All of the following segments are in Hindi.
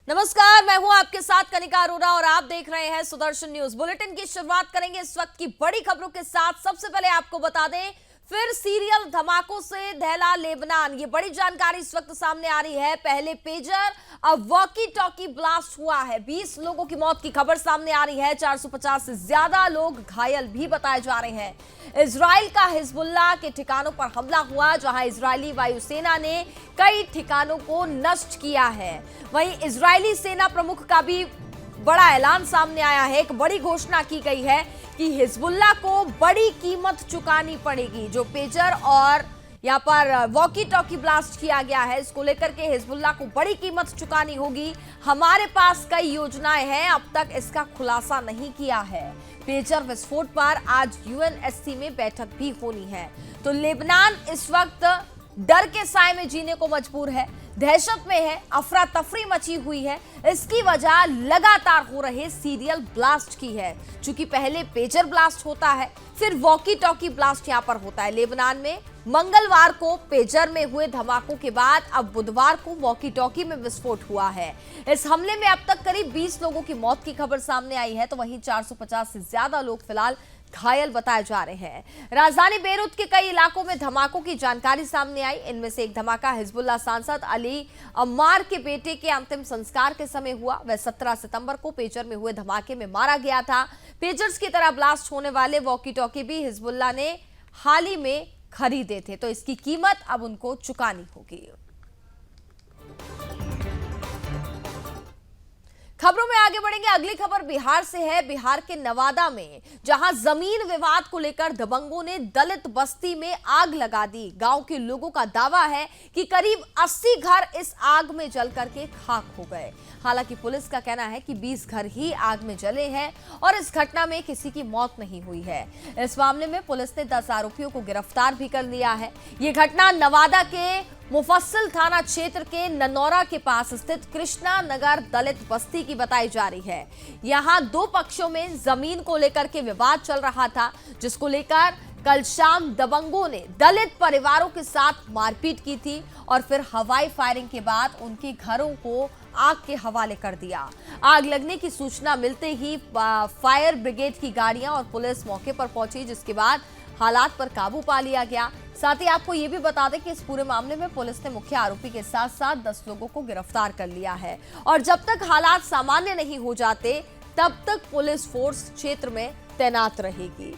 नमस्कार, मैं हूं आपके साथ कनिका अरोरा और आप देख रहे हैं सुदर्शन न्यूज। बुलेटिन की शुरुआत करेंगे इस वक्त की बड़ी खबरों के साथ। सबसे पहले आपको बता दें, फिर सीरियल धमाकों से दहला लेबनान। ये बड़ी जानकारी इस वक्त सामने आ रही है। पहले पेजर, अब वॉकी टॉकी ब्लास्ट हुआ है। 20 लोगों की मौत की खबर सामने आ रही है। 450 से ज्यादा लोग घायल भी बताए जा रहे हैं। इजराइल का हिजबुल्लाह के ठिकानों पर हमला हुआ, जहां इजरायली वायुसेना ने कई ठिकानों को नष्ट किया है। वहीं इजरायली सेना प्रमुख का भी बड़ा ऐलान सामने आया है। एक बड़ी घोषणा की गई है कि हिजबुल्लाह को बड़ी कीमत चुकानी पड़ेगी। जो पेजर और यहाँ पर वॉकी टॉकी ब्लास्ट किया गया है, इसको लेकर के हिजबुल्लाह को बड़ी कीमत चुकानी होगी। हमारे पास कई योजनाएं हैं, अब तक इसका खुलासा नहीं किया है। पेजर विस्फोट पर आज यूएनएससी में बैठक भी होनी है। तो लेबनान इस वक्त डर के साए में जीने को मजबूर है, दहशत में है, अफरा तफरी मची हुई है। इसकी वजह लगातार हो रहे सीरियल ब्लास्ट की है। चूंकि पहले पेजर ब्लास्ट होता है, फिर वॉकी टॉकी ब्लास्ट यहां पर होता है। लेबनान में मंगलवार को पेजर में हुए धमाकों के बाद अब बुधवार को वॉकी टॉकी में विस्फोट हुआ है। इस हमले में अब तक करीब 20 लोगों की मौत की खबर सामने आई है, तो वहीं 450 से ज्यादा लोग फिलहाल घायल बताए जा रहे हैं। राजधानी बेरूत के कई इलाकों में धमाकों की जानकारी सामने आई। इनमें से एक धमाका हिजबुल्लाह सांसद अली अम्मार के बेटे के अंतिम संस्कार के समय हुआ। वह 17 सितंबर को पेजर में हुए धमाके में मारा गया था। पेजर्स की तरह ब्लास्ट होने वाले वॉकी टॉकी भी हिजबुल्लाह ने हाल ही में खरीदे थे, तो इसकी कीमत अब उनको चुकानी होगी। खबरों में आगे बढ़ेंगे। अगली खबर बिहार से है। बिहार के नवादा में जहां जमीन विवाद को लेकर दबंगों ने दलित बस्ती में आग लगा दी। गांव के लोगों का दावा है कि करीब 80 घर इस आग में जल करके खाक हो गए। हालांकि पुलिस का कहना है कि 20 घर ही आग में जले हैं और इस घटना में किसी की मौत नहीं हुई है। इस मामले में पुलिस ने 10 आरोपियों को गिरफ्तार भी कर लिया है। ये घटना नवादा के मुफस्सिल थाना क्षेत्र के ननौरा के पास स्थित कृष्णा नगर दलित बस्ती की बताई जा रही है। यहां दो पक्षों में जमीन को लेकर के विवाद चल रहा था, जिसको लेकर कल शाम दबंगों ने दलित परिवारों के साथ मारपीट की थी और फिर हवाई फायरिंग के बाद उनके घरों को आग के हवाले कर दिया। आग लगने की सूचना मिलते ही फायर ब्रिगेड की गाड़ियां और पुलिस मौके पर पहुंची, जिसके बाद हालात पर काबू पा लिया गया। साथ ही आपको ये भी बता दें कि इस पूरे मामले में पुलिस ने मुख्य आरोपी के साथ साथ 10 लोगों को गिरफ्तार कर लिया है और जब तक हालात सामान्य नहीं हो जाते तब तक पुलिस फोर्स क्षेत्र में तैनात रहेगी।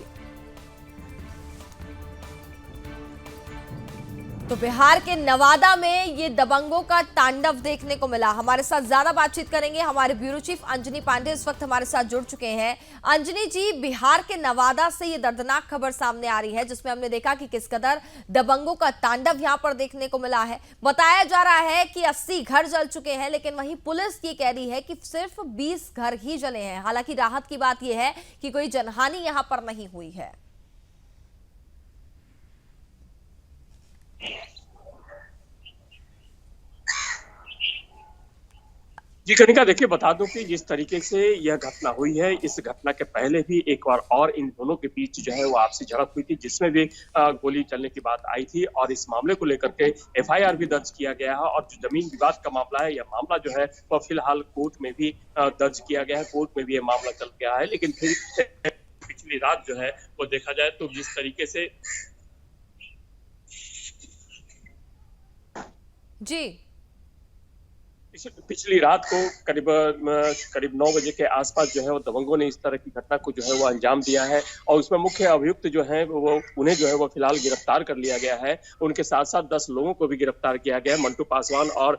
तो बिहार के नवादा में ये दबंगों का तांडव देखने को मिला। हमारे साथ ज्यादा बातचीत करेंगे हमारे ब्यूरो चीफ अंजनी पांडे इस वक्त हमारे साथ जुड़ चुके हैं। अंजनी जी, बिहार के नवादा से ये दर्दनाक खबर सामने आ रही है, जिसमें हमने देखा कि किस कदर दबंगों का तांडव यहां पर देखने को मिला है। बताया जा रहा है कि 80 घर जल चुके हैं, लेकिन वहीं पुलिस ये कह रही है कि सिर्फ 20 घर ही जले हैं। हालांकि राहत की बात यह है कि कोई जनहानि यहां पर नहीं हुई है। जी कनिका, देखिए बता दूं कि जिस तरीके से यह घटना हुई है, इस घटना के पहले भी एक बार और इन दोनों के बीच जो है वो आपसी झड़प हुई थी, जिसमें भी गोली चलने की बात आई थी और इस मामले को लेकर के एफआईआर भी दर्ज किया गया है। और जो जमीन विवाद का मामला है, यह मामला जो है वह फिलहाल कोर्ट में भी दर्ज किया गया है, कोर्ट में भी यह मामला चल गया है। लेकिन फिर पिछली रात जो है वो देखा जाए तो जिस तरीके से जी पिछली रात को करीब 9 बजे के आसपास जो है वो दबंगों ने इस तरह की घटना को जो है वो अंजाम दिया है और उसमें मुख्य अभियुक्त जो है वो उन्हें जो है वो फिलहाल गिरफ्तार कर लिया गया है। उनके साथ साथ 10 लोगों को भी गिरफ्तार किया गया है। मंटू पासवान और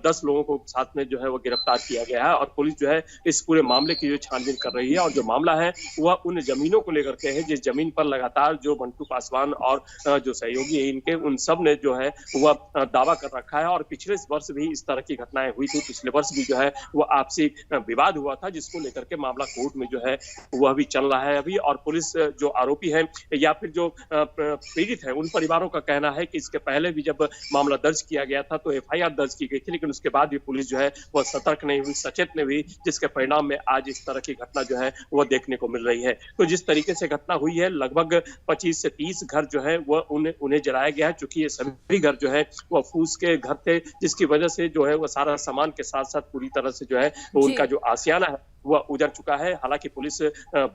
10 लोगों को साथ में जो है वो गिरफ्तार किया गया है और पुलिस जो है इस पूरे मामले की जो छानबीन कर रही है। और जो मामला है वह उन जमीनों को लेकर के है जिस जमीन पर लगातार जो मंटू पासवान और जो सहयोगी है इनके, उन सब ने जो है वह दावा कर रखा है। और पिछले वर्ष भी इस तरह की घटनाएं हुई थी। पिछले वर्ष भी जो है वो आपसी विवाद हुआ था, जिसको लेकर के मामला कोर्ट में जो है वह भी चल रहा है अभी। और पुलिस जो आरोपी है या फिर जो पीड़ित है, उन परिवारों का कहना है कि इसके पहले भी जब मामला दर्ज किया गया था तो एफआईआर दर्ज की गई थी, लेकिन उसके बाद भी पुलिस जो है वह सतर्क नहीं हुई, सचेत नहीं हुई, जिसके परिणाम में आज इस तरह की घटना जो है वह देखने को मिल रही है। तो जिस तरीके से घटना हुई है, लगभग 25 से 30 घर जो है वह उन्हें जलाया गया है, चूंकि ये सभी घर जो है वह फूस के घर थे, जिसकी वजह से जो है वह सारा सामान के साथ साथ पूरी तरह से जो है उनका जो आशियाना है वह उजड़ चुका है। हालांकि पुलिस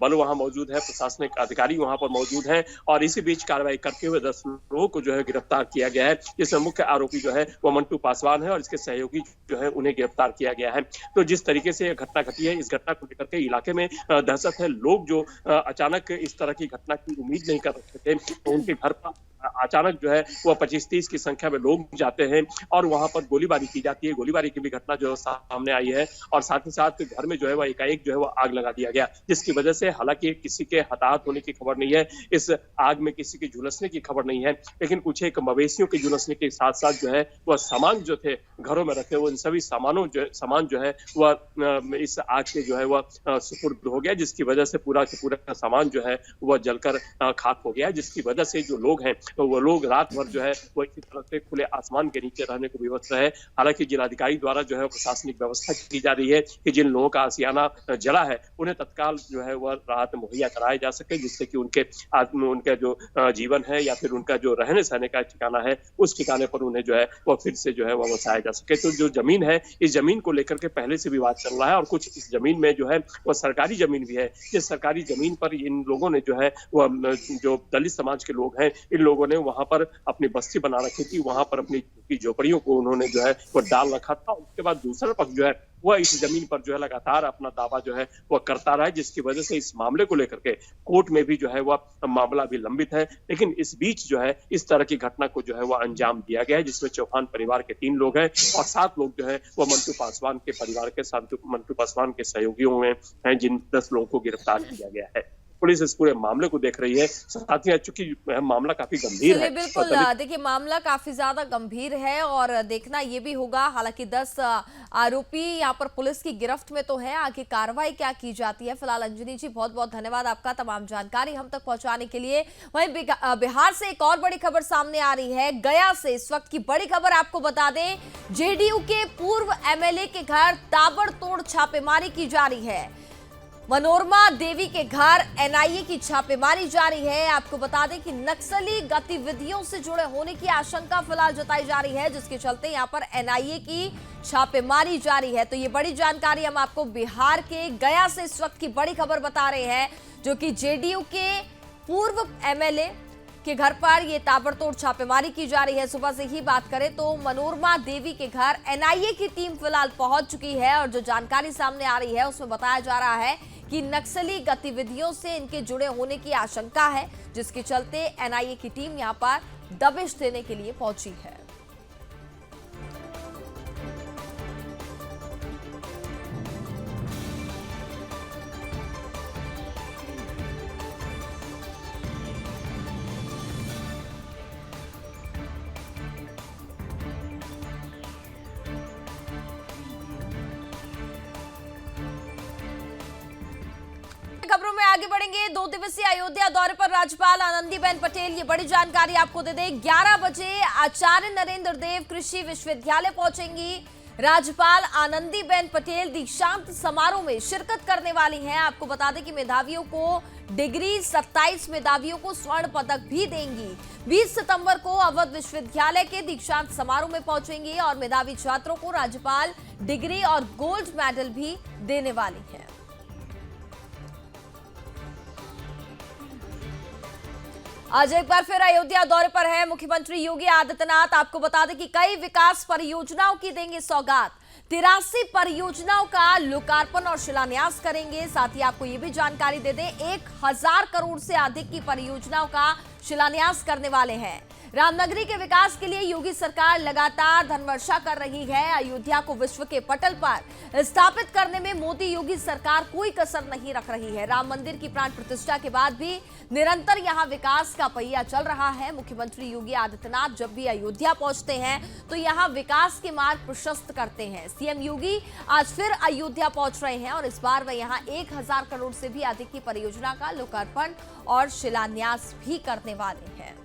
बल वहां मौजूद है, प्रशासनिक अधिकारी वहां पर मौजूद हैं और इसी बीच कार्रवाई करते हुए 10 लोगों को जो है गिरफ्तार किया गया है, जिसमें मुख्य आरोपी जो है वह मंटू पासवान है और इसके सहयोगी जो है उन्हें गिरफ्तार किया गया है। तो जिस तरीके से यह घटना घटी है, इस घटना को लेकर के इलाके में दहशत है। लोग जो अचानक इस तरह की घटना की उम्मीद नहीं कर रहे थे, तो उनके घर पर अचानक जो है वह 25-30 की संख्या में लोग जाते हैं और वहां पर गोलीबारी की जाती है। गोलीबारी की भी घटना जो सामने आई है और साथ ही साथ घर में जो है वह एकाएक जो है वह आग लगा दिया गया, जिसकी वजह से हालांकि किसी के हताहत होने की खबर नहीं है, इस आग में किसी के झुलसने की खबर नहीं है, लेकिन कुछ एक मवेशियों के झुलसने के साथ साथ जो है वह सामान जो थे घरों में रखे हुए इन सभी सामान जो है वह इस आग से जो है वह सुपुर्द हो गया, जिसकी वजह से पूरा का पूरा सामान जो है वह जलकर खाक हो गया, जिसकी वजह से जो लोग हैं तो वो लोग रात भर जो है वो इसी तरह से खुले आसमान के नीचे रहने को विवश रहे। हालांकि जिलाधिकारी द्वारा जो है प्रशासनिक व्यवस्था की जा रही है कि जिन लोगों का आशियाना जला है उन्हें तत्काल जो है वह राहत मुहैया कराया जा सके, जिससे कि उनका जो जीवन है या फिर उनका जो रहने सहने का ठिकाना है उस ठिकाने पर उन्हें जो है वह फिर से जो है वह बसाया जा सके। तो जो जमीन है, इस जमीन को लेकर के पहले से विवाद चल रहा है और कुछ इस जमीन में जो है वह सरकारी जमीन भी है। इस सरकारी जमीन पर इन लोगों ने जो है वह जो दलित समाज के लोग हैं, इन लोगों ने वहां पर अपनी बस्ती बना रखी थी, वहां पर अपनी झोपड़ियों को उन्होंने जो है वो डाल रखा था। उसके बाद दूसरा पक्ष जो है वह इस जमीन पर जो है लगातार अपना दावा जो है वह करता रहा है, जिसकी वजह से इस मामले को लेकर के कोर्ट में भी जो है वह मामला भी लंबित है। लेकिन इस बीच जो है इस तरह की घटना को जो है वह अंजाम दिया गया है, जिसमें चौहान परिवार के 3 लोग हैं और 7 लोग जो है वह मंटू पासवान के परिवार के साथ मंटू पासवान के सहयोगियों में हैं, जिन 10 लोगों को गिरफ्तार किया गया है। पुलिस इस पूरे मामले को देख रही है, साथ ही चूंकि मामला काफी गंभीर है। बिल्कुल, देखिए मामला काफी ज्यादा गंभीर है और देखना ये भी होगा। हालांकि 10 आरोपी यहाँ पर पुलिस की गिरफ्त में तो है, आगे कार्रवाई क्या की जाती है। फिलहाल अंजनी जी बहुत बहुत धन्यवाद आपका तमाम जानकारी हम तक पहुंचाने के लिए। वहीं बिहार से एक और बड़ी खबर सामने आ रही है, गया से इस वक्त की बड़ी खबर आपको बता दें, जेडीयू के पूर्व एमएलए के घर ताबड़तोड़ छापेमारी की जा रही है। मनोरमा देवी के घर एनआईए की छापेमारी जारी है। आपको बता दें कि नक्सली गतिविधियों से जुड़े होने की आशंका फिलहाल जताई जा रही है, जिसके चलते यहां पर एनआईए की छापेमारी जारी है। तो ये बड़ी जानकारी हम आपको बिहार के गया से इस वक्त की बड़ी खबर बता रहे हैं, जो कि जेडीयू के पूर्व एमएलए के घर पर ये ताबड़तोड़ छापेमारी की जा रही है। सुबह से ही बात करें तो मनोरमा देवी के घर एनआईए की टीम फिलहाल पहुंच चुकी है और जो जानकारी सामने आ रही है उसमें बताया जा रहा है कि नक्सली गतिविधियों से इनके जुड़े होने की आशंका है, जिसके चलते एनआईए की टीम यहां पर दबिश देने के लिए पहुंची है। खबरों में आगे बढ़ेंगे। 2 दिवसीय अयोध्या दौरे पर राज्यपाल आनंदीबेन पटेल, ये बड़ी जानकारी आपको दे दें। 11 बजे आचार्य नरेंद्र देव कृषि विश्वविद्यालय पहुंचेंगी। राज्यपाल आनंदीबेन पटेल दीक्षांत समारोह में शिरकत करने वाली हैं। आपको बता दें कि मेधावियों को डिग्री, 27 मेधावियों को स्वर्ण पदक भी देंगी। 20 सितंबर को अवध विश्वविद्यालय के दीक्षांत समारोह में पहुंचेंगी और मेधावी छात्रों को राज्यपाल डिग्री और गोल्ड मेडल भी देने वाली है। आज एक बार फिर अयोध्या दौरे पर है मुख्यमंत्री योगी आदित्यनाथ। आपको बता दें कि कई विकास परियोजनाओं की देंगे सौगात। 83 परियोजनाओं का लोकार्पण और शिलान्यास करेंगे। साथ ही आपको यह भी जानकारी दे दें, 1000 करोड़ से अधिक की परियोजनाओं का शिलान्यास करने वाले हैं। रामनगरी के विकास के लिए योगी सरकार लगातार धनवर्षा कर रही है। अयोध्या को विश्व के पटल पर स्थापित करने में मोदी योगी सरकार कोई कसर नहीं रख रही है। राम मंदिर की प्राण प्रतिष्ठा के बाद भी निरंतर यहां विकास का पहिया चल रहा है। मुख्यमंत्री योगी आदित्यनाथ जब भी अयोध्या पहुंचते हैं तो यहां विकास के मार्ग प्रशस्त करते हैं। सीएम योगी आज फिर अयोध्या पहुंच रहे हैं और इस बार वह यहां 1000 करोड़ से भी अधिक की परियोजना का लोकार्पण और शिलान्यास भी करने वाले हैं।